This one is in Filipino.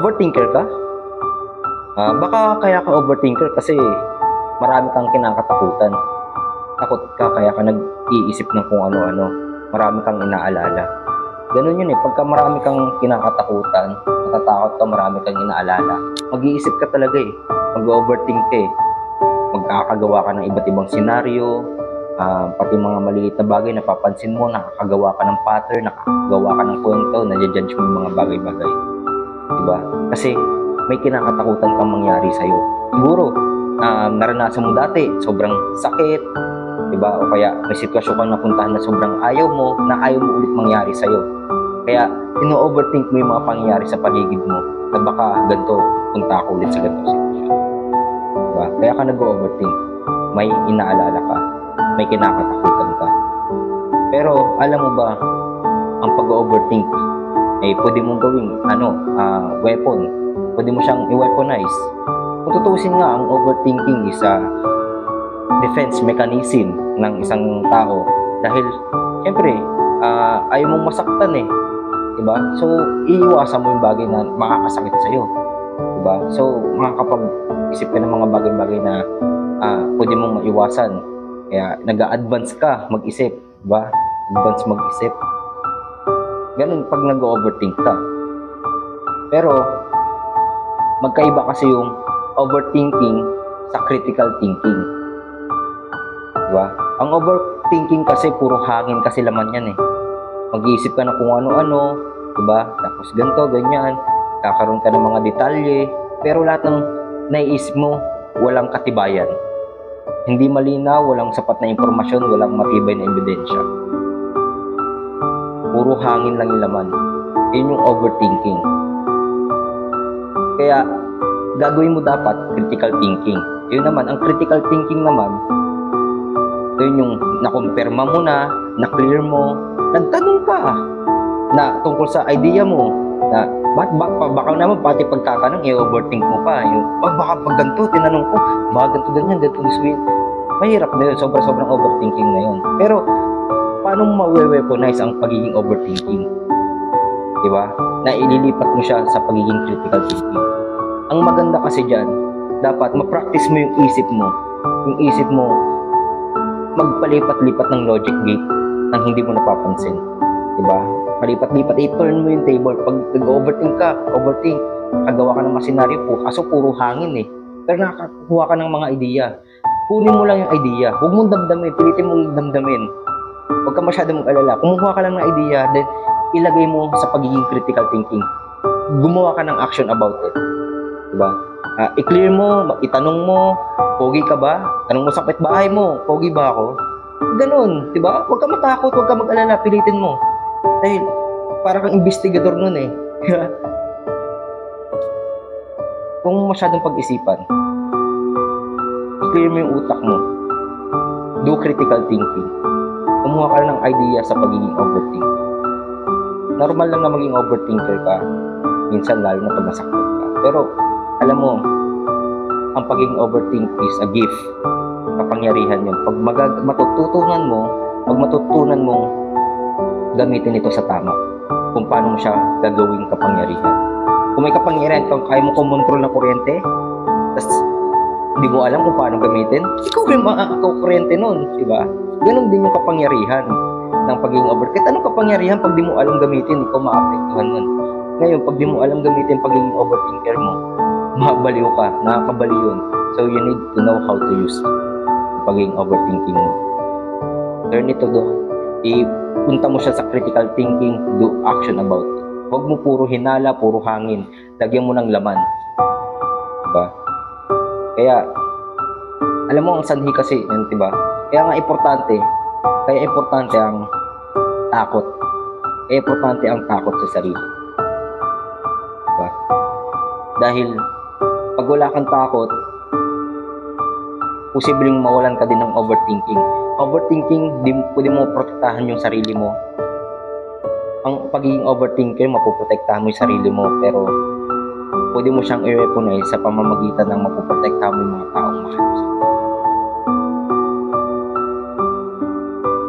Overthinker ka? Baka kaya ka overthinker kasi marami kang kinakatakutan. Takot ka kaya ka nag-iisip ng kung ano-ano. Marami kang inaalala. Ganun yun eh. Pagka marami kang kinakatakutan, natatakot ka, marami kang inaalala, mag-iisip ka talaga eh. Mag-overthink ka eh. Magkakagawa ka ng iba't ibang senaryo, pati mga maliit na bagay napapansin mo, nakakagawa ka ng pattern, nakakagawa ka ng kwento, nadjudge mo yung mga bagay-bagay. Diba? Kasi may kinakatakutan kang mangyari sa'yo. Siguro, naranasan mo dati, sobrang sakit, diba? O kaya may sitwasyon kang napuntahan na sobrang ayaw mo ulit mangyari sa'yo. Kaya, ino-overthink mo yung mga pangyayari sa paligid mo na baka ganito, punta ako ulit sa ganito sitwasyon. Diba? Kaya ka nag-overthink. May inaalala ka. May kinakatakutan ka. Pero, alam mo ba, ang pag-overthink ay pwede mong gawing weapon. Pwede mo siyang i-weaponize. Kung tutusin nga, ang overthinking is a defense mechanism ng isang tao. Dahil, syempre, ayaw mong masaktan eh. Diba? So, iiwasan mo yung bagay na makakasakit sa'yo. Diba? So, makakapag-isip ka ng mga bagay-bagay na pwede mong maiwasan. Kaya, nag-a-advance ka mag-isip. Diba? Advance mag-isip. Ganun pag nag-overthink ka. Pero, magkaiba kasi yung overthinking sa critical thinking. Diba? Ang overthinking kasi, puro hangin kasi laman yan eh. Mag-iisip ka na kung ano-ano, diba? Tapos ganito, ganyan, kakaroon ka ng mga detalye, pero lahat ng naiisip mo, walang katibayan. Hindi malinaw, walang sapat na impormasyon, walang matibay na ebidensya. Puro hangin lang yung laman. Yun yung overthinking. Kaya, gagawin mo dapat critical thinking. Yun naman, ang critical thinking naman, yun yung nakumpirma mo na-clear mo, nagtanong ka na tungkol sa idea mo na baka naman pati pagtatanong i-overthink mo pa yung baka pag ganito tinanong ko baka ganito ganyan sweet, mahirap na yun, sobrang overthinking na yun. Pero paano mo ma-weaponize ang pagiging overthinking, diba? Na ililipat mo siya sa pagiging critical thinking. Ang maganda kasi dyan, dapat ma-practice mo yung isip mo magpalipat-lipat ng logic gate nang hindi mo napapansin. Diba? Palipat-lipat, i-turn mo yung table. Pag nag-overthink ka, kagawa ka ng mga senaryo po, kaso puro hangin eh. Pero nakakakuha ka ng mga idea. Kunin mo lang yung idea. Huwag mong damdamin, pilitin mong damdamin. Huwag ka masyadong mag-alala. Kumuha ka lang ng idea, then ilagay mo sa pagiging critical thinking. Gumawa ka ng action about it. Diba? I-clear mo, itanong mo, pogi ka ba? Tanong mo sa kapitbahay mo, pogi ba ako? Ganun, diba? Huwag ka matakot, huwag ka mag-alala, pilitin mo. Dahil, para kang investigador nun eh. Kung masyadong pag-isipan, i-clear mo yung utak mo. Do critical thinking. Kumuha ka ng idea sa pagiging overthinker. Normal lang na maging overthinker ka, minsan lalo na pag nasaktan ka. Pero, alam mo, ang pagiging overthinker is a gift. Kapangyarihan yun. Pag matutunan mong gamitin ito sa tama, kung paano mo siya gagawing kapangyarihan. Kung may kapangyarihan, kung kaya mo kumontrol ng kuryente, tapos hindi mo alam kung paano gamitin, ikaw yung makakakuryente nun, diba? Ganon din yung kapangyarihan ng pagiging overthinker. Anong kapangyarihan pag di mo alam gamitin, ikaw maapektuhan nun. Ngayon, pag di mo alam gamitin pagiging overthinker mo, makabaliw ka, nakakabaliw yun. So, you need to know how to use pagiging overthinking mo. Turn it to ipunta mo siya sa critical thinking, do action about it. Huwag mo puro hinala, puro hangin. Lagyan mo ng laman. Diba? Kaya, alam mo, ang sanhi kasi, yun, diba? Kaya importante ang takot. Kaya importante ang takot sa sarili. Diba? Dahil, pag wala kang takot, posibleng mawalan ka din ng overthinking. Overthinking, pwede mo protektahan yung sarili mo. Ang pagiging overthinker, mapoprotektahan mo yung sarili mo, pero pwede mo siyang i-weaponize sa pamamagitan ng mapoprotektahan mo yung mga taong mahal.